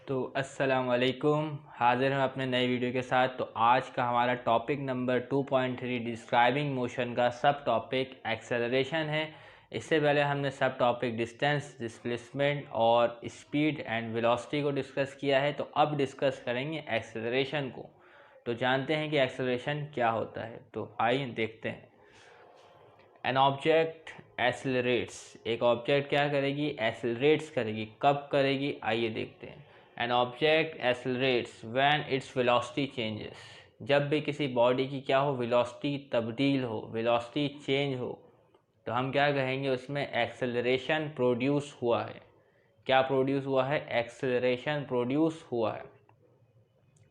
तो अस्सलाम वालेकुम, हाज़िर हैं अपने नए वीडियो के साथ। तो आज का हमारा टॉपिक नंबर 2.3 डिस्क्राइबिंग मोशन का सब टॉपिक एक्सेलरेशन है। इससे पहले हमने सब टॉपिक डिस्टेंस, डिस्प्लेसमेंट और स्पीड एंड वेलोसिटी को डिस्कस किया है। तो अब डिस्कस करेंगे एक्सेलरेशन को। तो जानते हैं कि एक्सेलरेशन क्या होता है। तो आइए देखते हैं। एन ऑब्जेक्ट एक्सेलरेट्स, एक ऑब्जेक्ट क्या करेगी? एक्सेलरेट्स करेगी। कब करेगी? आइए देखते हैं। An object accelerates when its velocity changes, जब भी किसी बॉडी की क्या हो? वेलोसिटी तब्दील हो, वेलोसिटी चेंज हो, तो हम क्या कहेंगे? उसमें एक्सेलरेशन प्रोड्यूस हुआ है। क्या प्रोड्यूस हुआ है? एक्सेलरेशन प्रोड्यूस हुआ है।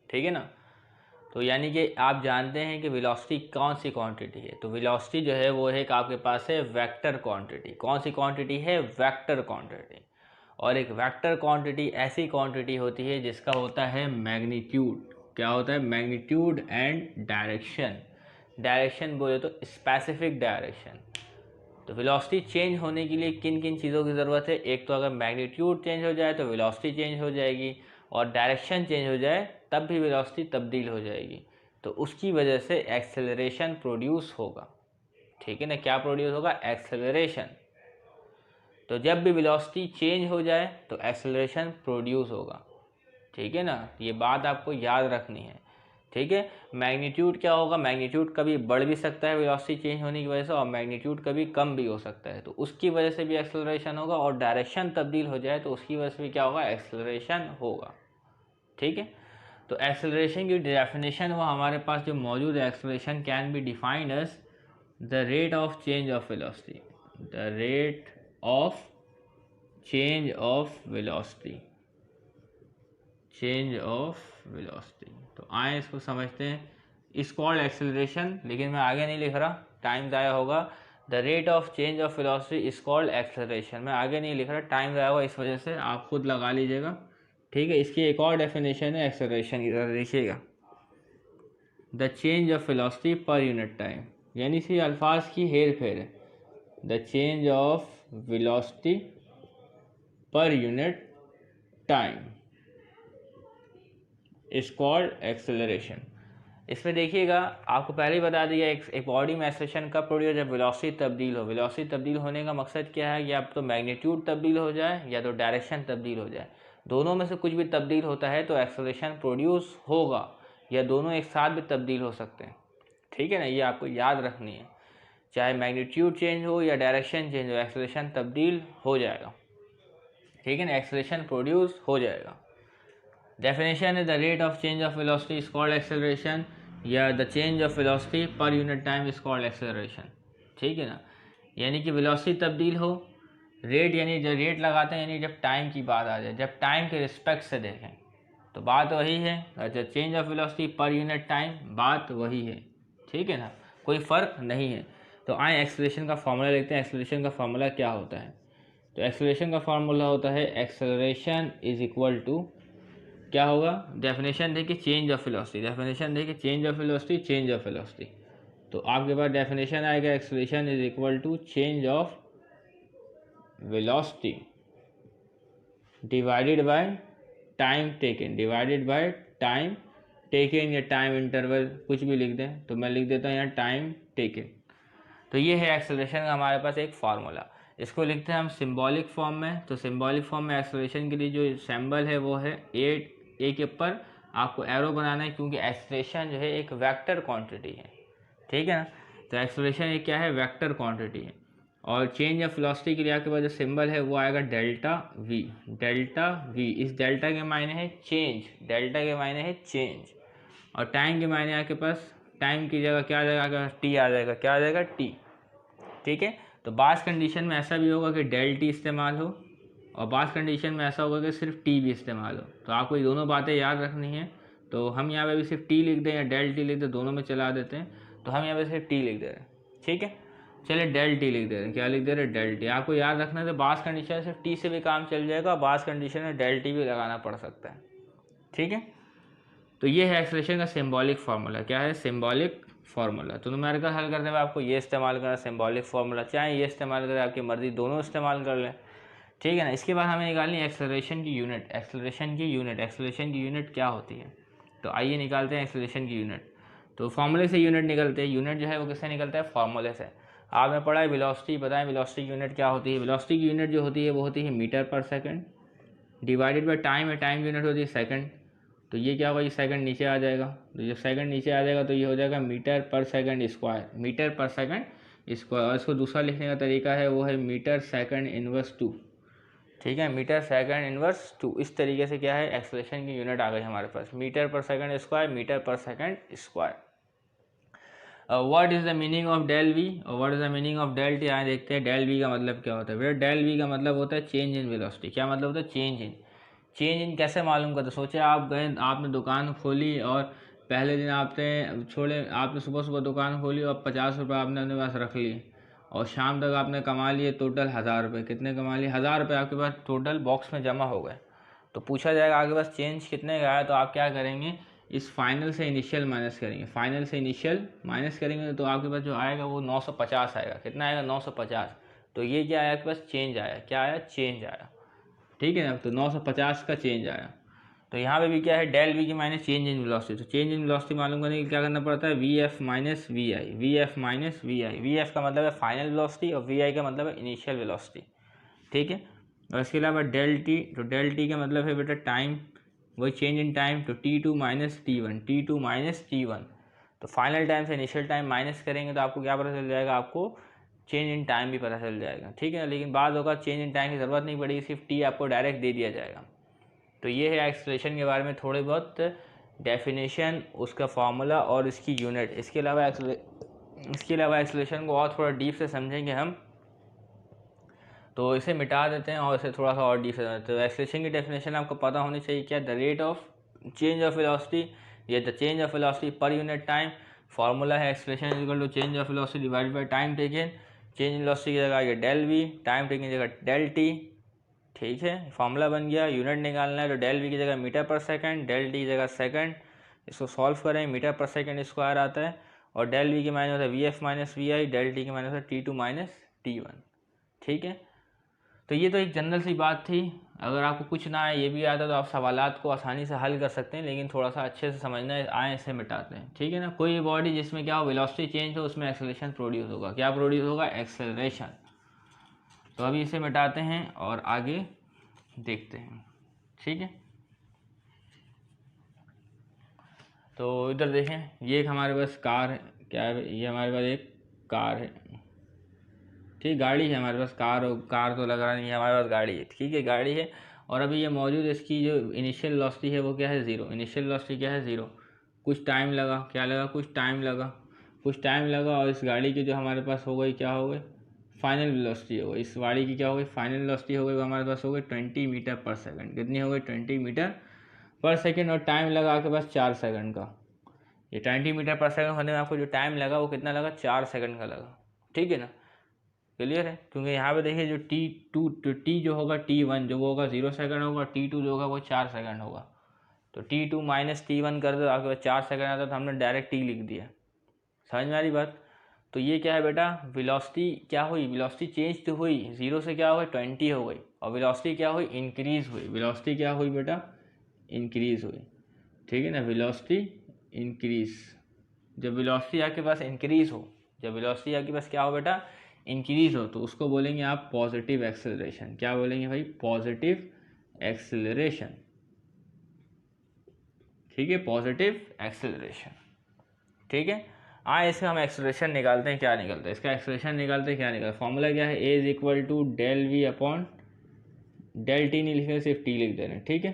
ठीक है ना। तो यानी कि आप जानते हैं कि वेलोसिटी कौन सी क्वांटिटी है। तो वेलोसिटी जो है वो एक आपके पास है वेक्टर क्वांटिटी। कौन सी क्वांटिटी है? Vector quantity. और एक वेक्टर क्वांटिटी ऐसी क्वांटिटी होती है जिसका होता है मैग्नीट्यूड। क्या होता है? Magnitude and direction. डायरेक्शन बोले तो स्पेसिफिक डायरेक्शन। तो वेलोसिटी चेंज होने के लिए किन किन चीज़ों की ज़रूरत है? एक तो अगर मैग्नीट्यूड चेंज हो जाए तो वेलोसिटी चेंज हो जाएगी, और डायरेक्शन चेंज हो जाए तब भी वेलोसिटी तब्दील हो जाएगी। तो उसकी वजह से एक्सेलरेशन प्रोड्यूस होगा। ठीक है ना। क्या प्रोड्यूस होगा? एक्सेलरेशन। तो जब भी वेलोसिटी चेंज हो जाए तो एक्सेलरेशन प्रोड्यूस होगा। ठीक है ना। ये बात आपको याद रखनी है। ठीक है। मैग्नीट्यूड क्या होगा? मैग्नीट्यूड कभी बढ़ भी सकता है वेलोसिटी चेंज होने की वजह से, और मैग्नीट्यूड कभी कम भी हो सकता है। तो उसकी वजह से भी एक्सेलरेशन होगा, और डायरेक्शन तब्दील हो जाए तो उसकी वजह से भी क्या होगा? एक्सेलरेशन होगा। ठीक है। तो एक्सेलरेशन की डेफिनेशन वो हमारे पास जो मौजूद है, acceleration can be defined as the rate of change of velocity. The rate of change of velocity, change of velocity. तो आए इसको समझते हैं। इस कॉल्ड एक्सेलरेशन, लेकिन मैं आगे नहीं लिख रहा, टाइम ज़ाया होगा। The rate of change of velocity is called acceleration. मैं आगे नहीं लिख रहा, टाइम ज़ाया होगा, इस वजह से आप खुद लगा लीजिएगा। ठीक है। इसकी एक और डेफिनेशन है एक्सेलरेशन की, तरह देखिएगा। The change of velocity per unit time, यानी सी अल्फाज की हेर फेर है। The change of velocity per unit time is called acceleration. इसमें देखिएगा, आपको पहले ही बता दिया, एक बॉडी में एक्सेलरेशन कब प्रोड्यूस? जब वेलोसिटी तब्दील हो। वेलोसिटी तब्दील होने का मकसद क्या है? या तो मैग्नीट्यूड तब्दील हो जाए या तो डायरेक्शन तब्दील हो जाए। दोनों में से कुछ भी तब्दील होता है तो एक्सेलरेशन प्रोड्यूस होगा, या दोनों एक साथ भी तब्दील हो सकते हैं। ठीक है ना। ये आपको याद रखनी है। चाहे मैग्नीट्यूड चेंज हो या डायरेक्शन चेंज हो, एक्सेलरेशन तब्दील हो जाएगा। ठीक है ना। एक्सेलरेशन प्रोड्यूस हो जाएगा। डेफिनेशन है the rate of change of velocity is called acceleration, या the change of velocity per unit time is called acceleration. ठीक है ना। यानी कि वेलोसिटी तब्दील हो, रेट यानी जब रेट लगाते हैं, यानी जब टाइम की बात आ जाए, जब टाइम के रिस्पेक्ट से देखें तो बात वही है। अच्छा, change of velocity per unit time, बात वही है। ठीक है ना, कोई फ़र्क नहीं है। तो आए एक्सेलरेशन का फॉर्मूला लिखते हैं। एक्सेलरेशन का फॉर्मूला क्या होता है? तो एक्सेलरेशन का फॉर्मूला होता है एक्सेलरेशन इज इक्वल टू, क्या होगा? डेफिनेशन देखिए, चेंज ऑफ वेलोसिटी। डेफिनेशन देखिए, change of velocity, change of velocity. तो आपके पास डेफिनेशन आएगा acceleration is equal to change of velocity divided by time taken, divided by time taken, या time interval, कुछ भी लिख दें। तो मैं लिख देता हूँ यहाँ टाइम टेकन। तो ये है एक्सेलरेशन का हमारे पास एक फार्मूला। इसको लिखते हैं हम सिंबॉलिक फॉर्म में। तो सिंबॉलिक फॉर्म में एक्सेलरेशन के लिए जो सिंबल है वो है ए के ऊपर आपको एरो बनाना है, क्योंकि एक्सेलरेशन जो है एक वेक्टर क्वांटिटी है। ठीक है ना। तो एक्सेलरेशन एक क्या है? वेक्टर क्वांटिटी है। और चेंज ऑफ वेलोसिटी के लिए आपके पास जो सिंबल है वो आएगा डेल्टा वी। डेल्टा वी, इस डेल्टा के मायने है चेंज, डेल्टा के मायने है चेंज। और टाइम के मायने आपके पास, टाइम की जगह क्या आ जाएगा? टी आ जाएगा। क्या आ जाएगा? टी। ठीक है। तो बास कंडीशन में ऐसा भी होगा कि डेल टी इस्तेमाल हो, और बास कंडीशन में ऐसा होगा कि सिर्फ टी भी इस्तेमाल हो। तो आपको ये दोनों बातें याद रखनी है। तो हम यहाँ पे भी सिर्फ टी लिख दें या डेल टी लिख दें, दोनों में चला देते हैं। तो हम यहाँ पे सिर्फ टी लिख दे रहे हैं। ठीक है। चलिए डेल टी लिख दे रहे हैं। क्या लिख दे रहे हैं? Del T. आपको याद रखना है, तो बास कंडीशन में सिर्फ टी से भी काम चल जाएगा, बास कंडीशन में डेल टी भी लगाना पड़ सकता है। ठीक है। तो ये है एक्सेलरेशन का सिंबॉलिक फार्मूला। क्या है? Symbolic formula. तो न्यूमेरिकल हल करने में आपको ये इस्तेमाल करना सिंबॉलिक फार्मूला, चाहे ये इस्तेमाल करें, आपकी मर्जी, दोनों इस्तेमाल कर लें। ठीक है ना। इसके बाद हमें निकालनी है एक्सेलरेशन की यूनिट। एक्सेलरेशन की यूनिट क्या होती है, तो आइए निकालते हैं एक्सेलरेशन की यूनिट। तो फॉर्मूले से यूनिट निकलते हैं। यूनिट जो है वो किससे निकलता है, फॉर्मूले से। आपने पढ़ा है वेलोसिटी, बताएं वेलोसिटी की यूनिट क्या होती है। वेलोसिटी की यूनिट जो होती है वो होती है metre per second divided by time है। टाइम की यूनिट होती है सेकंड। तो ये क्या होगा, ये सेकंड नीचे आ जाएगा। तो जब सेकंड नीचे आ जाएगा तो ये हो जाएगा metre per second square, metre per second square. और इसको दूसरा लिखने का तरीका है वो है मीटर सेकंड इनवर्स 2। ठीक है, मीटर सेकंड इनवर्स 2। इस तरीके से क्या है, एक्सेलरेशन की यूनिट आ गई हमारे पास, metre per second square, metre per second square. What is the meaning of del V और what is the meaning of del T. यहाँ देखते हैं डेल वी का मतलब क्या होता है। बेटा डेल वी का मतलब होता है चेंज इन वेलोसिटी। क्या मतलब होता है, चेंज इन कैसे मालूम करते। सोचे आप गए, आपने दुकान खोली और पहले दिन आपने सुबह सुबह दुकान खोली और 50 रुपये आपने अपने पास रख लिए और शाम तक आपने कमा लिए टोटल 1000 रुपये। कितने कमा लिए, 1000 रुपये आपके पास टोटल बॉक्स में जमा हो गए। तो पूछा जाएगा आपके पास चेंज कितने का है, तो आप क्या करेंगे, इस फाइनल से इनिशियल माइनस करेंगे। फाइनल से इनिशियल माइनस करेंगे तो आपके पास जो आएगा वो 950 आएगा। कितना आएगा, 950। तो ये क्या आया आपके पास, चेंज आया। क्या आया, चेंज आया। ठीक है ना, तो 950 का चेंज आया। तो यहाँ पे भी क्या है, डेल वी की माइनस चेंज इन वेलोसिटी। तो चेंज इन वेलोसिटी मालूम करने के लिए क्या करना पड़ता है, V F minus V I. V F minus V I, V F का मतलब है फाइनल वेलोसिटी और वी आई का मतलब है इनिशियल वेलोसिटी। ठीक है, और इसके अलावा डेल टी, तो डेल टी का मतलब है बेटा टाइम, वही चेंज इन टाइम। तो T2 minus T1, T2 minus T1। तो फाइनल टाइम से इनिशियल टाइम माइनस करेंगे तो आपको क्या पता चल जाएगा, आपको चेंज इन टाइम भी पता चल जाएगा। ठीक है, लेकिन बाद होगा चेंज इन टाइम की ज़रूरत नहीं पड़ेगी, सिर्फ टी आपको डायरेक्ट दे दिया जाएगा। तो ये है एक्सेलरेशन के बारे में थोड़े बहुत डेफिनेशन, उसका फार्मूला और इसकी यूनिट। इसके अलावा एक्सेलरेशन को और थोड़ा डीप से समझेंगे हम, तो इसे मिटा देते हैं और इसे थोड़ा सा और डीप से समझते हैं। तो एक्सेलरेशन की डेफिनेशन आपको पता होनी चाहिए, क्या, the rate of change of velocity, ये the change of velocity per unit time. Formula है acceleration is equal to change of velocity divided by time taken. Change in velocity की जगह ये डेल वी, टाइम टेकन की जगह del T. ठीक है, formula बन गया। यूनिट निकालना है तो डेल वी की जगह metre per second, del T की जगह सेकंड। इसको सॉल्व करें, मीटर पर सेकंड स्क्वायर आता है और डेल वी की माइनस होता है V F minus V I, del T की माइनस होता है T2 माइनस T1। ठीक है, तो ये तो एक जनरल सी बात थी। अगर आपको कुछ ना आए, ये भी आता तो आप सवालात को आसानी से हल कर सकते हैं, लेकिन थोड़ा सा अच्छे से समझना आए इसे मिटाते हैं। ठीक है ना, कोई बॉडी जिसमें क्या हो, वेलोसिटी चेंज हो, उसमें एक्सेलरेशन प्रोड्यूस होगा। क्या प्रोड्यूस होगा, एक्सेलरेशन। तो अभी इसे मिटाते हैं और आगे देखते हैं। ठीक है, तो इधर देखें, ये एक हमारे पास कार है। क्या है, ये हमारे पास एक कार है। ठीक, गाड़ी है हमारे पास। कार तो लग रहा नहीं है, हमारे पास गाड़ी है। ठीक है, गाड़ी है और अभी ये मौजूद, इसकी जो इनिशियल वेलोसिटी है वो क्या है, ज़ीरो। इनिशियल वेलोसिटी क्या है, ज़ीरो। कुछ टाइम लगा, क्या लगा, कुछ टाइम लगा और इस गाड़ी की जो हमारे पास हो गई, क्या हो गई, फाइनल वेलोसिटी हो गई। इस गाड़ी की क्या हो गई, फाइनल वेलोसिटी हो गई, वो हमारे पास हो गई 20 मीटर पर सेकंड। कितनी हो गई, 20 मीटर पर सेकंड। और टाइम लगा आपके पास 4 सेकंड का। ये 20 मीटर पर सेकंड होने में आपको जो टाइम लगा वो कितना लगा, 4 सेकंड का लगा। ठीक है ना, क्लियर है। क्योंकि यहाँ पे देखिए जो टी जो होगा T1 जो वो होगा 0 सेकंड होगा, T2 जो होगा वो 4 सेकंड होगा। तो T2 माइनस T1 कर दो, आपके पास 4 सेकंड आता तो हमने डायरेक्ट टी लिख दिया। समझ में आ रही बात। तो ये क्या है बेटा, वेलोसिटी क्या हुई, वेलोसिटी चेंज तो हुई, 0 से क्या हो गई, 20 हो गई। और वेलोसिटी क्या हुई, इंक्रीज हुई। वेलोसिटी क्या हुई बेटा, इंक्रीज हुई। ठीक है ना, वेलोसिटी इंक्रीज। जब वेलोसिटी आपके पास इंक्रीज हो, जब वेलोसिटी आपके पास क्या हो बेटा, इंक्रीज हो, तो उसको बोलेंगे आप पॉजिटिव एक्सेलरेशन। क्या बोलेंगे भाई, पॉजिटिव एक्सेलरेशन। ठीक है, पॉजिटिव एक्सेलरेशन। ठीक है, आए इसे हम एक्सेलरेशन निकालते हैं। क्या निकलता है इसका, एक्सेलरेशन निकालते हैं, क्या निकलता है। फॉर्मूला क्या है, A is equal to del V upon del T, नहीं लिखने, सिर्फ टी लिख दे रहे हैं। ठीक है,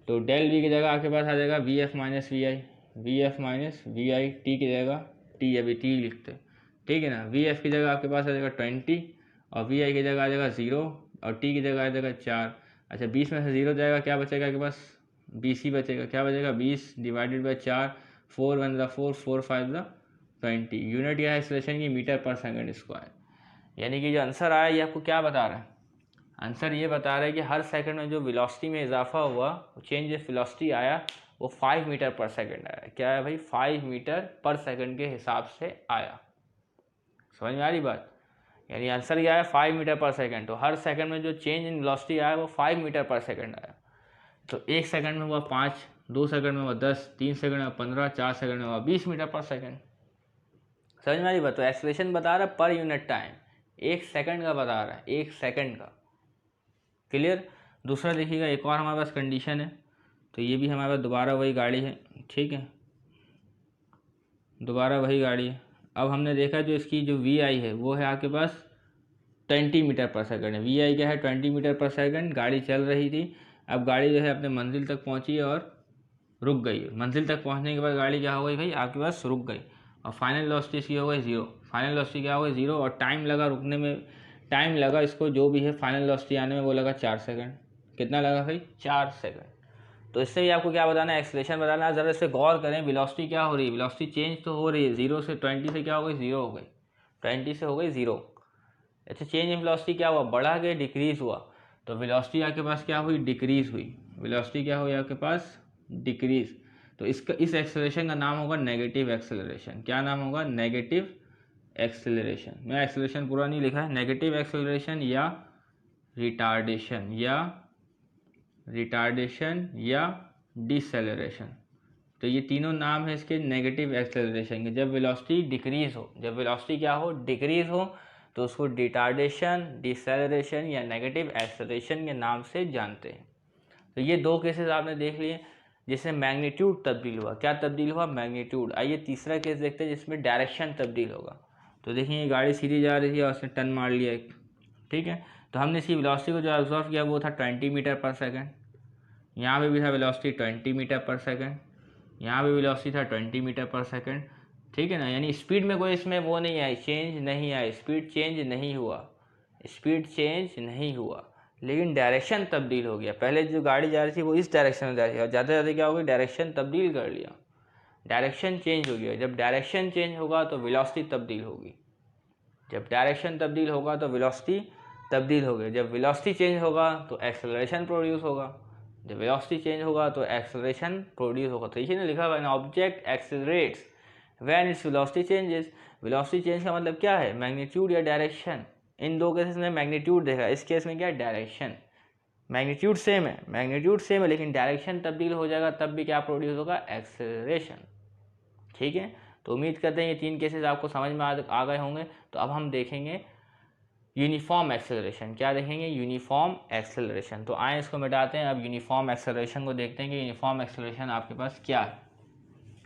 तो डेल वी की जगह आपके पास आ जाएगा V F minus V I, V F minus V I. T की जगह टी, अभी टी लिखते हैं। ठीक है ना, वी एफ की जगह आपके पास आ जाएगा 20 और वी आई की जगह आ जाएगा 0 और टी की जगह आ जाएगा 4। अच्छा, 20 में से 0 जाएगा, क्या बचेगा आपके पास, 20 ही बचेगा। क्या बचेगा, 20 divided by 4, 4 1 the 4, 4 5 the 20। Unit क्या है एक्सेलरेशन की, मीटर पर सेकंड स्क्वायर। यानी कि जो आंसर आया ये आपको क्या बता रहा है, आंसर ये बता रहा है कि हर सेकंड में जो वेलोसिटी में इजाफा हुआ, चेंज ऑफ वेलोसिटी आया, वो 5 मीटर पर सेकंड आया। क्या है भाई, 5 मीटर पर सेकंड के हिसाब से आया। समझ में आ रही बात। यानी आंसर क्या है 5 मीटर पर सेकंड। तो हर सेकंड में जो चेंज इन वेलोसिटी आया वो 5 मीटर पर सेकंड आया। तो 1 सेकंड में हुआ 5, 2 सेकंड में हुआ 10, 3 सेकंड में 15, 4 सेकंड में हुआ 20 मीटर पर सेकंड। समझ में आ रही बात? तो एक्सेलरेशन बता रहा है पर यूनिट टाइम, 1 सेकंड का बता रहा है, 1 सेकंड का। क्लियर? दूसरा देखिएगा, एक और हमारे पास कंडीशन है। तो ये भी हमारे पास दोबारा वही गाड़ी है, ठीक है, दोबारा वही गाड़ी है। अब हमने देखा जो इसकी जो वी आई है वो है आपके पास 20 मीटर पर सेकंड है। वी आई क्या है? 20 मीटर पर सेकंड। गाड़ी चल रही थी, अब गाड़ी जो है अपने मंजिल तक पहुंची और रुक गई। मंजिल तक पहुंचने के बाद गाड़ी क्या हो गई भाई? आपके पास रुक गई और फाइनल वेलोसिटी इसकी हो गई 0। फाइनल वेलोसिटी क्या हो गई? 0। और टाइम लगा रुकने में, टाइम लगा इसको जो भी है फाइनल वेलोसिटी आने में वो लगा 4 सेकंड। कितना लगा भाई? 4 सेकंड। तो इससे भी आपको क्या बताना है? एक्सेलरेशन बताना है। ज़रा इस पर गौर करें, वेलोसिटी क्या हो रही है? वेलोसिटी चेंज तो हो रही है, 0 से 20 से क्या हो गई? 0 हो गई, 20 से हो गई 0। अच्छा, चेंज इन वेलोसिटी क्या हुआ? बढ़ा के डिक्रीज हुआ। तो वेलोसिटी आपके पास क्या हुई? डिक्रीज हुई। वेलोसिटी क्या हुई आपके पास? डिक्रीज। तो इसका, इस एक्सेलरेशन का नाम होगा नेगेटिव एक्सेलरेशन। क्या नाम होगा? Negative acceleration. मैं एक्सेलरेशन पूरा नहीं लिखा है। नेगेटिव एक्सेलरेशन या रिटार्डेशन या डिसेलरेशन। तो ये तीनों नाम है इसके नेगेटिव एक्सेलरेशन के। जब वेलोसिटी डिक्रीज हो, जब वेलोसिटी क्या हो? डिक्रीज हो, तो उसको रिटार्डेशन, डिसेलरेशन या नेगेटिव एक्सेलरेशन के नाम से जानते हैं। तो ये दो केसेस आपने देख लिए जिसमें मैग्नीट्यूड तब्दील हुआ। क्या तब्दील हुआ? मैग्नीट्यूड। आइए तीसरा केस देखते हैं जिसमें डायरेक्शन तब्दील होगा। तो देखिए ये गाड़ी सीधी जा रही थी और उसने टर्न मार लिया एक, ठीक है। तो हमने इसकी वेलोसिटी को जो ऑब्जर्व किया वो था 20 मीटर पर सेकंड। यहाँ पे भी था वेलोसिटी 20 मीटर पर सेकंड, यहाँ पे वेलोसिटी था 20 मीटर पर सेकंड, ठीक है ना। यानी स्पीड में कोई इसमें वो नहीं आई, चेंज नहीं आई, स्पीड चेंज नहीं हुआ, स्पीड चेंज नहीं हुआ, लेकिन डायरेक्शन तब्दील हो गया। पहले जो गाड़ी जा रही थी वो इस डायरेक्शन में जा रही है और जाते जाते क्या हो गया? डायरेक्शन तब्दील कर लिया, डायरेक्शन चेंज हो गया। जब डायरेक्शन चेंज होगा तो वेलोसिटी तब्दील होगी, जब डायरेक्शन तब्दील होगा तो वेलोसिटी तब्दील होगी। जब वेलोसिटी चेंज होगा तो एक्सेलरेशन प्रोड्यूस होगा, जब वेलोसिटी चेंज होगा तो एक्सेलरेशन प्रोड्यूस होगा। तो इसी ने लिखा हुआ है, an object accelerates when its velocity changes. Velocity change का मतलब क्या है? मैग्नीट्यूड या डायरेक्शन। इन दो केसेस में मैग्नीट्यूड देखा, इस केस में क्या है? डायरेक्शन। मैग्नीट्यूड सेम है, मैग्नीट्यूड सेम है, लेकिन डायरेक्शन तब्दील हो जाएगा, तब भी क्या प्रोड्यूस होगा? एक्सेलरेशन। ठीक है। तो उम्मीद करते हैं ये तीन केसेस आपको समझ में आ गए होंगे। तो अब हम देखेंगे यूनिफॉर्म एक्सेलरेशन। क्या देखेंगे? Uniform acceleration. तो आए इसको मिटाते हैं, अब यूनिफॉर्म एक्सेलरेशन को देखते हैं कि यूनिफॉर्म एक्सेलरेशन आपके पास क्या है।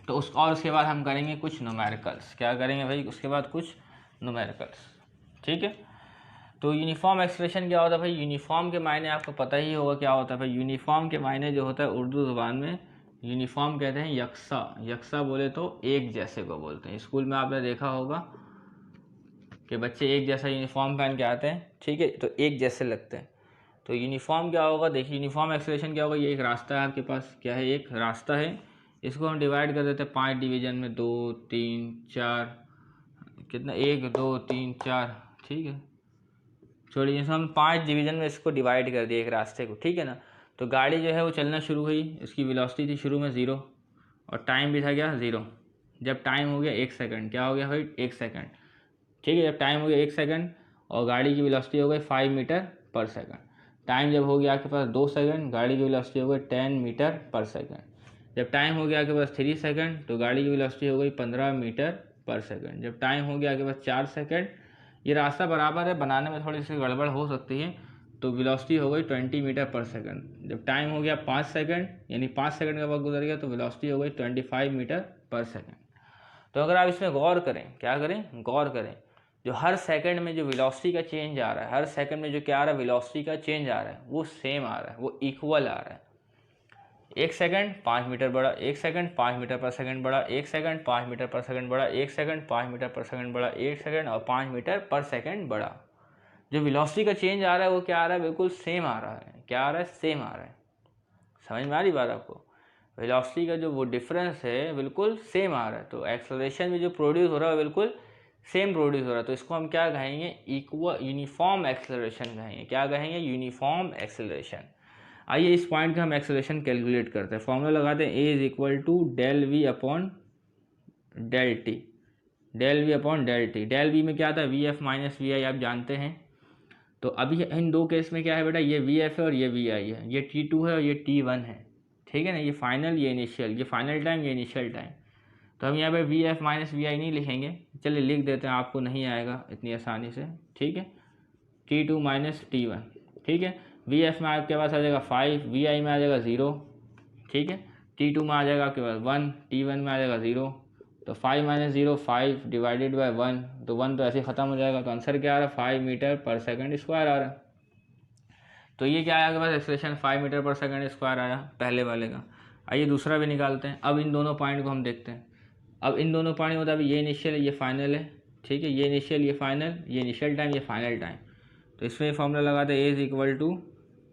तो उसके बाद हम करेंगे कुछ न्यूमेरिकल्स। क्या करेंगे भाई? उसके बाद कुछ न्यूमेरिकल्स, ठीक है। तो यूनिफॉर्म एक्सेलरेशन क्या होता है भाई? यूनिफॉर्म के मायने आपको पता ही होगा क्या होता है भाई। यूनिफॉर्म के मायने जो होता है उर्दू ज़ुबान में यूनिफॉर्म कहते हैं यकसा। यकसा बोले तो एक जैसे को बोलते हैं। स्कूल में आपने देखा होगा कि बच्चे एक जैसा यूनिफॉर्म पहन के आते हैं, ठीक है, तो एक जैसे लगते हैं। तो यूनिफॉर्म क्या होगा? देखिए यूनिफॉर्म एक्सेलरेशन क्या होगा? ये एक रास्ता है आपके पास, क्या है? एक रास्ता है। इसको हम डिवाइड कर देते हैं 5 डिवीजन में, 2 3 4, कितना? 1 2 3 4, ठीक है। छोड़िए, हम 5 डिवीजन में इसको डिवाइड कर दिए एक रास्ते को, ठीक है ना। तो गाड़ी जो है वो चलना शुरू हुई, इसकी वेलोसिटी थी शुरू में 0 और टाइम भी था क्या? 0। जब टाइम हो गया 1 सेकंड, क्या हो गया भाई? 1 सेकंड, ठीक है। जब टाइम हो गया 1 सेकंड और गाड़ी की वेलोसिटी हो गई 5 मीटर पर सेकंड। टाइम जब हो गया आपके पास 2 सेकंड, गाड़ी की वेलोसिटी हो गई 10 मीटर पर सेकंड। जब टाइम हो गया आपके पास 3 सेकंड तो गाड़ी की वेलोसिटी हो गई 15 मीटर पर सेकंड। जब टाइम हो गया आपके पास 4 सेकंड, ये रास्ता बराबर है, बनाने में थोड़ी सी गड़बड़ हो सकती है, तो वेलोसिटी हो गई 20 मीटर पर सेकंड। जब टाइम हो गया 5 सेकंड, यानी 5 सेकंड का वक्त गुजर गया, तो वेलोसिटी हो गई 25 मीटर पर सेकंड। तो अगर आप इसमें गौर करें, क्या करें? गौर करें, जो हर सेकंड में जो वेलोसिटी का चेंज आ रहा है, हर सेकंड में जो क्या आ रहा है? वेलोसिटी का चेंज आ रहा है, वो सेम आ रहा है, वो इक्वल आ रहा है। 1 सेकंड 5 मीटर बढ़ा, 1 सेकंड 5 मीटर पर सेकंड बढ़ा, 1 सेकंड 5 मीटर पर सेकंड बढ़ा, 1 सेकंड 5 मीटर पर सेकंड बढ़ा, 1 सेकंड और 5 मीटर पर सेकंड बढ़ा। जो वेलोसिटी का चेंज आ रहा है वो क्या आ रहा है? बिल्कुल सेम आ रहा है। क्या आ रहा है? सेम आ रहा है। समझ में आ रही बात आपको? वेलोसिटी का जो वो डिफरेंस है बिल्कुल सेम आ रहा है। तो एक्सेलरेशन में जो प्रोड्यूस हो रहा है बिल्कुल सेम प्रोड्यूस हो रहा है। तो इसको हम क्या कहेंगे? इक्वल यूनिफॉर्म एक्सेलरेशन कहेंगे। क्या कहेंगे? Uniform acceleration. आइए इस पॉइंट का हम एक्सेलरेशन कैलकुलेट करते हैं। फॉर्मूला लगाते हैं, A = del V upon del T। Del V upon del T. Del V में क्या था, V F minus V I, आप जानते हैं। तो अभी इन दो केस में क्या है बेटा, ये वी एफ है और ये वी आई है, ये T2 है और ये T1 है, ठीक है ना। ये फाइनल, ये इनिशियल, ये फाइनल टाइम, ये इनिशियल टाइम। तो हम यहाँ पे वी एफ माइनस वी आई नहीं लिखेंगे, चलिए लिख देते हैं, आपको नहीं आएगा इतनी आसानी से, ठीक है। T2 माइनस T1, ठीक है। वी एफ में आपके पास आ जाएगा 5, वी आई में आ जाएगा 0, ठीक है। T2 में आ जाएगा आपके पास 1, T1 में आ जाएगा 0। तो 5 माइनस 0 5 डिवाइडेड बाय 1, तो 1 तो ऐसे ही ख़त्म हो जाएगा। तो आंसर क्या आ रहा है, 5 मीटर पर सेकंड स्क्वायर आ रहा है। तो ये क्या आया आपके पास, acceleration 5 metre per second square आया पहले वाले का। आइए दूसरा भी निकालते हैं। अब इन दोनों पॉइंट को हम देखते हैं। अब इन दोनों पॉइंट मतलब ये इनिशियल है, ये फाइनल है, ठीक है। ये इनिशियल, ये फाइनल, ये इनिशियल टाइम, ये फाइनल टाइम। तो इसमें फॉर्मूला लगाते हैं, A is equal to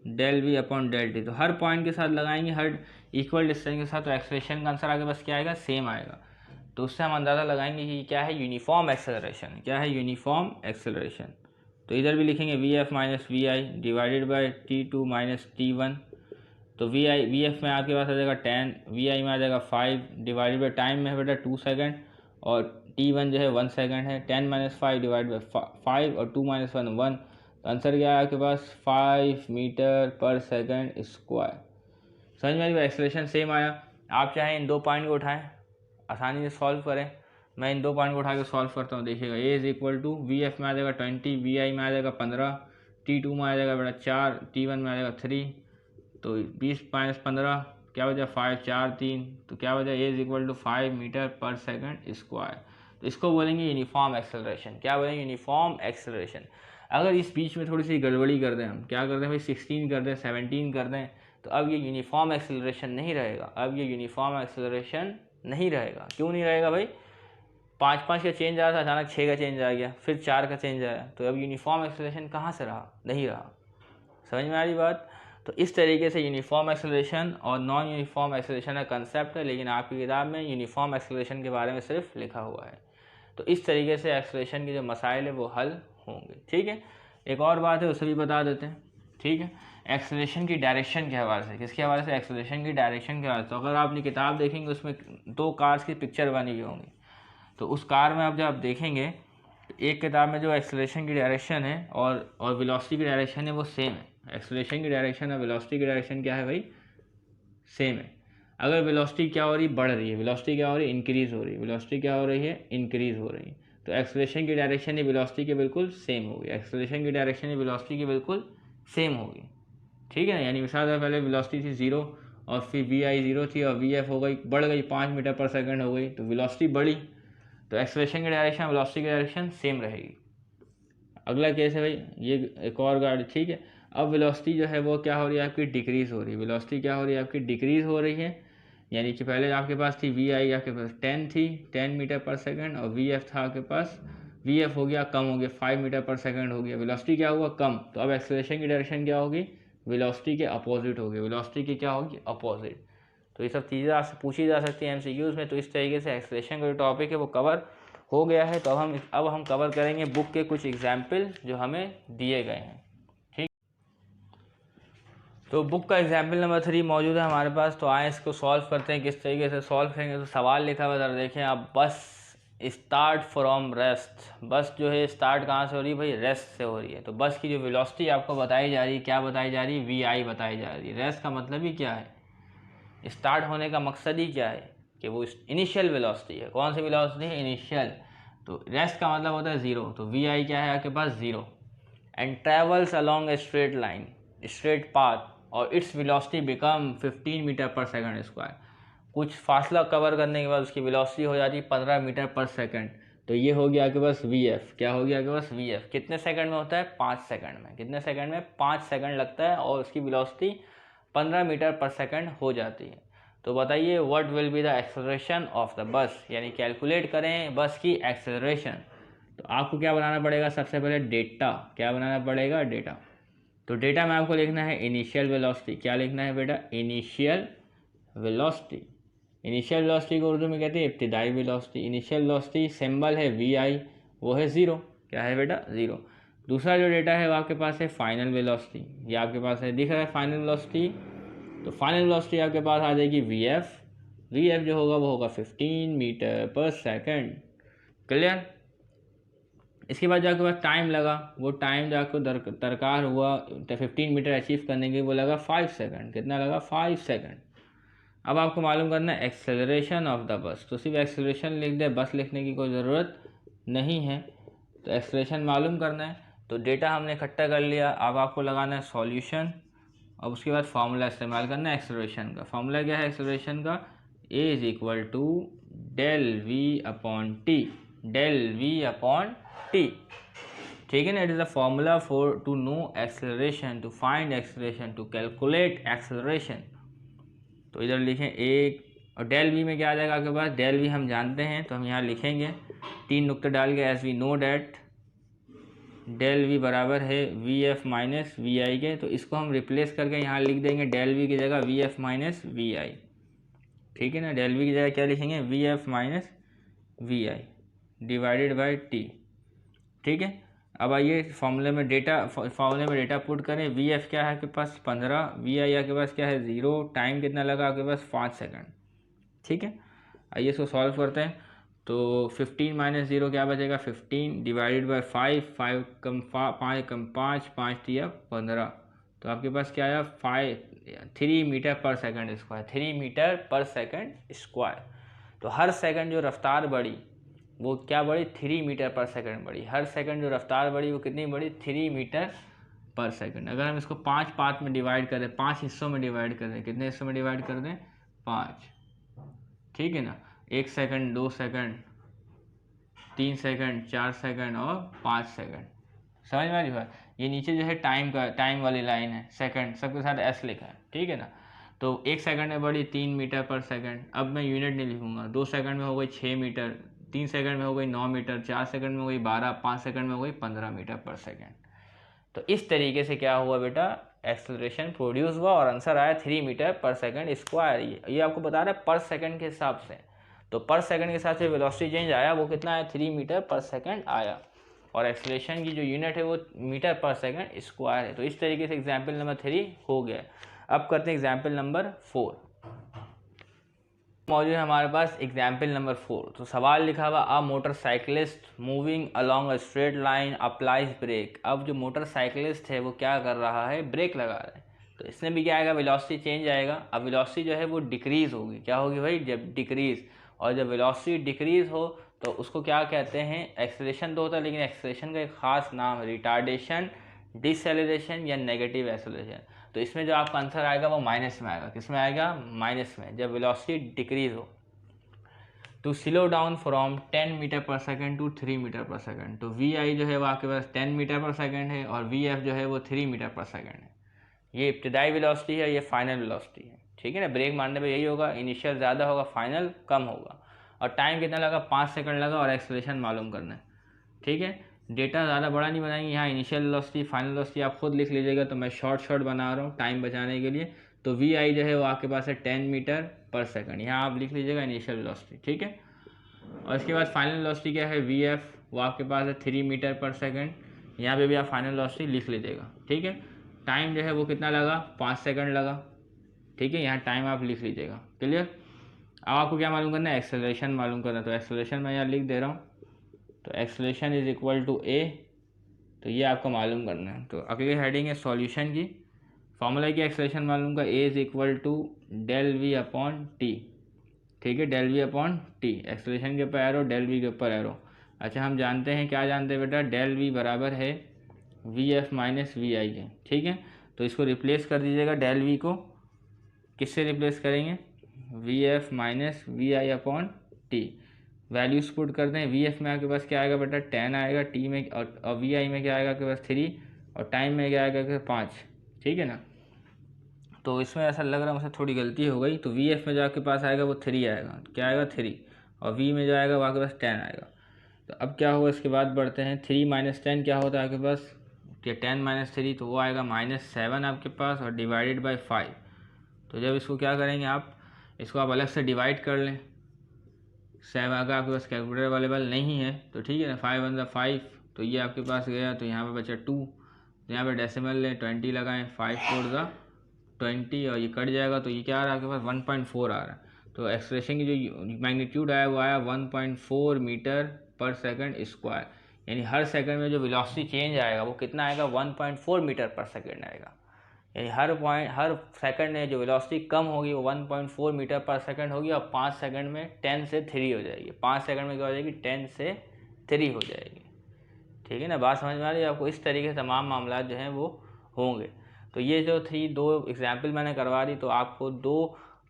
del V upon del T. तो हर पॉइंट के साथ लगाएंगे, हर इक्वल डिस्टेंस के साथ, तो एक्सेलरेशन का आंसर आपके पास क्या आएगा, सेम आएगा। तो उससे हम अंदाज़ा लगाएंगे कि क्या है, यूनिफॉर्म एक्सेलरेशन। क्या है, यूनिफॉर्म एक्सेलरेशन। तो इधर भी लिखेंगे V F minus V I divided by T2 minus T1। तो वी एफ में आपके पास आ जाएगा 10, वी आई में आ जाएगा 5 डिवाइडेड बाई टाइम में है बेटा 2 सेकेंड, और T1 जो है 1 सेकेंड है। 10 माइनस 5 डिवाइड बाई 5 और 2 माइनस 1 1। तो आंसर क्या है आपके पास, 5 मीटर पर सेकेंड स्क्वायर। समझ में आई, एक्सेलरेशन सेम आया। आप चाहें इन दो पॉइंट को उठाएं, आसानी से सॉल्व करें। मैं इन दो पॉइंट को उठा के सॉल्व करता हूँ, देखिएगा। A is equal to V F में आ जाएगा 20, वी आई में आ जाएगा 15, T2 में आ जाएगा बेटा 4, T1 में आ जाएगा 3। तो 20 माइनस 15 क्या बचा, 5 4 3। तो क्या बचा, ए is equal to 5 metre per second square. तो इसको बोलेंगे यूनिफॉर्म एक्सेलरेशन। क्या बोलेंगे, यूनिफॉर्म एक्सेलरेशन। अगर इस बीच में थोड़ी सी गड़बड़ी कर दें, हम क्या करते हैं भाई, 16 कर दें, 17 कर दें, तो अब ये यूनिफॉर्म एक्सेलरेशन नहीं रहेगा। अब ये यूनिफॉर्म एक्सेलरेशन नहीं रहेगा। क्यों नहीं रहेगा भाई, 5 का चेंज आया था, अचानक 6 का चेंज आ गया, फिर 4 का चेंज आया, तो अब यूनिफॉर्म एक्सेलरेशन कहाँ से रहा, नहीं रहा। समझ में आ रही बात। तो इस तरीके से यूनिफॉर्म एक्सेलरेशन और नॉन यूनिफॉर्म एक्सेलरेशन का कंसेप्ट है, लेकिन आपकी किताब में यूनिफॉर्म एक्सेलरेशन के बारे में सिर्फ लिखा हुआ है। तो इस तरीके से एक्सेलरेशन के जो मसाइल है वो हल होंगे, ठीक है। एक और बात है, उसे भी बता देते हैं, ठीक है। एक्सेलरेशन की डायरेक्शन के हवाले से, किसके हवाले से, एक्सेलरेशन की डायरेक्शन के हवाले से। तो अगर आपने किताब देखेंगे, उसमें 2 कार्स की पिक्चर बनी हुई होंगी। तो उस कार में आप जब देखेंगे, एक किताब में जो एक्सेलरेशन की डायरेक्शन है और वेलोसिटी की डायरेक्शन है वो सेम है। एक्सेलरेशन की डायरेक्शन और वेलोसिटी की डायरेक्शन क्या है भाई, सेम है। अगर वेलोसिटी क्या हो रही है, बढ़ रही है, वेलोसिटी क्या हो रही है, इंक्रीज हो रही है, वेलोसिटी क्या हो रही है, इंक्रीज हो रही है। तो एक्सेलरेशन की डायरेक्शन ये वेलोसिटी के बिल्कुल सेम होगी। एक्सेलरेशन की डायरेक्शन ये वेलोसिटी की बिल्कुल सेम होगी, ठीक है ना। यानी मिसाल पहले वेलोसिटी थी 0 और फिर वी आई 0 थी और वी एफ हो गई, बढ़ गई 5 मीटर पर सेकंड हो गई, तो वेलोसिटी बढ़ी। तो एक्सेलरेशन की डायरेक्शन वेलोसिटी की डायरेक्शन सेम रहेगी। अगला केस है भाई, ये एक और गाड़ी, ठीक है। अब वेलोसिटी जो है वो क्या हो रही है आपकी, डिक्रीज़ हो रही है। वेलोसिटी क्या हो रही है आपकी, डिक्रीज़ हो रही है। यानी कि पहले आपके पास थी वी आई, आपके पास 10 थी, 10 मीटर पर सेकंड, और वी एफ था आपके पास, वी एफ हो गया कम हो गया, 5 मीटर पर सेकंड हो गया। वेलोसिटी क्या हुआ, कम। तो अब एक्सेलरेशन की डायरेक्शन क्या होगी, वेलोसिटी के अपोजिट होगी। वेलोसिटी की क्या होगी, अपोजिट। तो ये सब चीज़ें आपसे पूछी जा सकती हैं MCQs में। तो इस तरीके से एक्सेलरेशन का जो टॉपिक है वो कवर हो गया है। तो अब हम कवर करेंगे बुक के कुछ एग्जाम्पल जो हमें दिए गए हैं, ठीक। तो बुक का एग्जाम्पल नंबर 3 मौजूद है हमारे पास। तो आए इसको सॉल्व करते हैं, किस तरीके से सॉल्व करेंगे। तो सवाल लिखा हुआ ज़रा देखें आप, बस स्टार्ट फ्रॉम रेस्ट। बस जो है स्टार्ट कहाँ से हो रही है भाई, रेस्ट से हो रही है। तो बस की जो वेलोसिटी आपको बताई जा रही है, क्या बताई जा रही है, वी आई बताई जा रही है। रेस्ट का मतलब ही क्या है, स्टार्ट होने का मकसद ही क्या है कि वो इनिशियल वेलोसिटी है। कौन सी वेलोसिटी है, इनिशियल। तो रेस्ट का मतलब होता है 0। तो वी आई क्या है आपके पास, 0। And travels along a straight line, straight path, और its velocity become 15 metre per second square. कुछ फासला कवर करने के बाद उसकी वेलोसिटी हो जाती है 15 मीटर पर सेकंड। तो ये हो गया आपके पास वी एफ। क्या हो गया आपके पास, वी एफ। कितने सेकंड में होता है, 5 सेकंड में। कितने सेकंड में, 5 सेकंड लगता है, और उसकी वेलोसिटी 15 मीटर पर सेकंड हो जाती है। तो बताइए what will be the acceleration of the bus, यानी कैलकुलेट करें बस की एक्सेलरेशन। तो आपको क्या बनाना पड़ेगा, सबसे पहले डेटा। क्या बनाना पड़ेगा, डेटा। तो डेटा में आपको लिखना है इनिशियल वेलोसिटी। क्या लिखना है बेटा, इनिशियल वेलोसिटी। इनिशियल वेलोसिटी को उर्दू में कहते हैं इब्तिदाई वेलोसिटी। इनिशियल वेलोसिटी सिंबल है वी आई, वो है 0। क्या है बेटा, 0। दूसरा जो डेटा है वो आपके पास है फाइनल वेलोसिटी। ये आपके पास है, दिख रहा है फाइनल वेलोसिटी। तो फाइनल वेलोसिटी आपके पास आ जाएगी वी एफ। वी एफ जो होगा वो होगा 15 मीटर पर सेकंड। क्लियर। इसके बाद जाके बाद टाइम लगा, वो टाइम जाकर दरकार हुआ 15 मीटर अचीव करने के, वो लगा 5 सेकंड। कितना लगा? 5 सेकंड। अब आपको मालूम करना है एक्सेलरेशन ऑफ द बस, तो सिर्फ एक्सेलरेशन लिख दे, बस लिखने की कोई ज़रूरत नहीं है। तो एक्सेलरेशन मालूम करना है, तो डेटा हमने इकट्ठा कर लिया। अब आपको लगाना है सॉल्यूशन, अब उसके बाद फार्मूला इस्तेमाल करना है एक्सेलरेशन का। फार्मूला क्या है एक्सेलरेशन का? A is equal to del V upon T, del V upon T, ठीक है ना। It is the formula for to know acceleration, to find acceleration, to calculate acceleration. तो इधर लिखें एक, और डेल वी में क्या आ जाएगा आपके पास? डेल वी हम जानते हैं, तो हम यहाँ लिखेंगे 3 नुक्ते डाल के, as we know that del V बराबर है V F minus V I के। तो इसको हम रिप्लेस करके यहाँ लिख देंगे डेल वी की जगह V F minus V I, ठीक है ना। डेल वी की जगह क्या लिखेंगे? V F minus V I divided by T, ठीक है। अब आइए फॉर्मूले में डेटा पुट करें। वी एफ क्या है आपके पास? 15, वी आई आपके पास क्या है? 0, टाइम कितना लगा आपके पास? 5 सेकंड, ठीक है। आइए इसको सॉल्व करते हैं। तो 15 माइनस 0 क्या बचेगा? 15 डिवाइडेड बाई 5, 5 कम 5, 5 दिया 15, तो आपके पास क्या आया? 3 meter per second square, 3 meter per second square. तो हर सेकंड जो रफ्तार बढ़ी वो क्या बढ़ी? 3 मीटर पर सेकंड बढ़ी। हर सेकंड जो रफ्तार बढ़ी वो कितनी बढ़ी? 3 मीटर पर सेकंड। अगर हम इसको 5 पार्ट में डिवाइड करें, 5 हिस्सों में डिवाइड कर दें, कितने हिस्सों में डिवाइड कर दें? 5, ठीक है ना। 1 सेकंड, 2 सेकंड, 3 सेकंड, 4 सेकंड और 5 सेकंड। समझ में आ रही है? ये नीचे जो है टाइम वाली लाइन है, सेकंड सबके साथ एस लिखा है, ठीक है ना। तो 1 सेकंड में बढ़ी 3 मीटर पर सेकंड। अब मैं यूनिट नहीं लिखूंगा। 2 सेकंड में हो गई 6 मीटर, 3 सेकंड में हो गई 9 मीटर, 4 सेकंड में हो गई 12, 5 सेकंड में हो गई 15 मीटर पर सेकंड। तो इस तरीके से क्या हुआ बेटा? एक्सेलरेशन प्रोड्यूस हुआ और आंसर आया 3 मीटर पर सेकंड स्क्वायर। ये आपको बता रहा है पर सेकंड के हिसाब से। तो पर सेकंड के हिसाब से वेलोसिटी चेंज आया, वो कितना आया? 3 मीटर पर सेकंड आया, और एक्सेलरेशन की जो यूनिट है वो मीटर पर सेकंड स्क्वायर है। तो इस तरीके से एग्जाम्पल नंबर 3 हो गया। अब करते हैं एग्जाम्पल नंबर 4। मौजूद है हमारे पास एग्जाम्पल नंबर 4। तो सवाल लिखा हुआ, a motorcyclist moving along a straight line applies brake. अब जो मोटरसाइकिलिस्ट है वो क्या कर रहा है? ब्रेक लगा रहा है। तो इसमें भी क्या आएगा? वेलोसिटी चेंज आएगा। अब वेलोसिटी जो है वो डिक्रीज होगी। क्या होगी भाई? जब डिक्रीज, और जब वेलोसिटी डिक्रीज हो तो उसको क्या कहते हैं? एक्सेलरेशन तो होता है, लेकिन एक्सेलरेशन का एक खास नाम है रिटार्डेशन, डिसेलरेशन या नेगेटिव एक्सेलरेशन। तो इसमें जो आपका आंसर आएगा वो माइनस में आएगा। किस में आएगा? माइनस में, जब वेलोसिटी डिक्रीज हो। To slow down from 10 meter per second to 3 meter per second. तो वी आई जो है वो आपके पास 10 मीटर पर सेकंड है, और वी एफ जो है वो 3 मीटर पर सेकंड है। ये इब्तदाई वेलोसिटी है, ये फाइनल वेलोसिटी है, ठीक है ना। ब्रेक मारने पे यही होगा, इनिशियल ज़्यादा होगा, फाइनल कम होगा। और टाइम कितना लगा? 5 सेकंड लगा, और एक्सेलरेशन मालूम करना है, ठीक है। डेटा ज़्यादा बड़ा नहीं बनाएंगे, यहाँ इनिशियल वेलोसिटी फाइनल वेलोसिटी आप खुद लिख लीजिएगा। तो मैं शॉर्ट बना रहा हूँ टाइम बचाने के लिए। तो वी आई जो है वो आपके पास है 10 मीटर पर सेकंड, यहाँ आप लिख लीजिएगा इनिशियल वेलोसिटी, ठीक है। और इसके बाद फाइनल वेलोसिटी क्या है? वी एफ, वो आपके पास है 3 मीटर पर सेकंड, यहाँ पे भी आप फाइनल वेलोसिटी लिख लीजिएगा, ठीक है। टाइम जो है वो कितना लगा? 5 सेकंड लगा, ठीक है। यहाँ टाइम आप लिख लीजिएगा, क्लियर। अब आपको क्या मालूम करना है? एक्सेलरेशन मालूम करना है। तो एक्सेलरेशन मैं यहाँ लिख दे रहा हूँ। तो एक्सेलरेशन इज इक्वल टू ए, तो ये आपको मालूम करना है। तो अगली हेडिंग है सॉल्यूशन की। फॉर्मूला की एक्सेलरेशन मालूम का, A is equal to del V upon T, ठीक है। Del V upon T, acceleration के ऊपर एरो, डेल वी के ऊपर एरो। अच्छा, हम जानते हैं, क्या जानते हैं बेटा? डेल वी बराबर है V F minus V I के, ठीक है। तो इसको रिप्लेस कर दीजिएगा, डेल वी को किससे रिप्लेस करेंगे? V F minus V I upon T. Values put करते हैं। वी एफ में आपके पास क्या आएगा बेटा? 10 आएगा, टी में और वी आई में क्या आएगा आपके पास? 3, और टाइम में क्या आएगा आपके 5, ठीक है ना। तो इसमें ऐसा लग रहा है मुझसे थोड़ी गलती हो गई। तो वी एफ में जो आपके पास आएगा वो 3 आएगा, क्या आएगा? 3, और वी में जो आएगा वो आपके पास 10 आएगा। तो अब क्या होगा? इसके बाद बढ़ते हैं। 3 माइनस 10 क्या होता है आपके पास? 10 माइनस 3, तो वो आएगा -7 आपके पास, और डिवाइडेड बाई 5। तो जब इसको क्या करेंगे आप, इसको आप अलग से डिवाइड कर लें। 7 अगर आपके पास कैलकुलेटर अवेलेबल नहीं है तो ठीक है ना, 5 वन ज़ा 5, तो ये आपके पास गया। तो यहाँ पे बचा 2, तो यहाँ पे डेसिमल लें, 20 लगाएं, 5 4 ज़ा 20, और ये कट जाएगा। तो ये क्या आ रहा है आपके पास? 1.4 आ रहा है। तो एक्सप्रेशन की जो मैग्नीट्यूड आया वो आया 1.4 मीटर पर सेकंड स्क्वायर, यानी हर सेकंड में जो वेलोसिटी चेंज आएगा वो कितना आएगा, 1.4 मीटर पर सेकंड आएगा। यानी हर सेकंड में जो वेलोसिटी कम होगी वो 1.4 मीटर पर सेकंड होगी, और 5 सेकंड में 10 से 3 हो जाएगी। 5 सेकंड में क्या हो जाएगी, 10 से 3 हो जाएगी। ठीक है ना, बात समझ में आ रही है आपको। इस तरीके से तमाम मामला जो हैं वो होंगे। तो ये जो थी 2 एग्जाम्पल मैंने करवा दी, तो आपको 2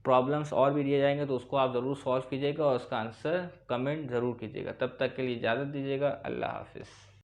प्रॉब्लम्स और भी दिए जाएंगे, तो उसको आप ज़रूर सॉल्व कीजिएगा और उसका आंसर कमेंट ज़रूर कीजिएगा। तब तक के लिए इजाज़त दीजिएगा। अल्लाह हाफिज़।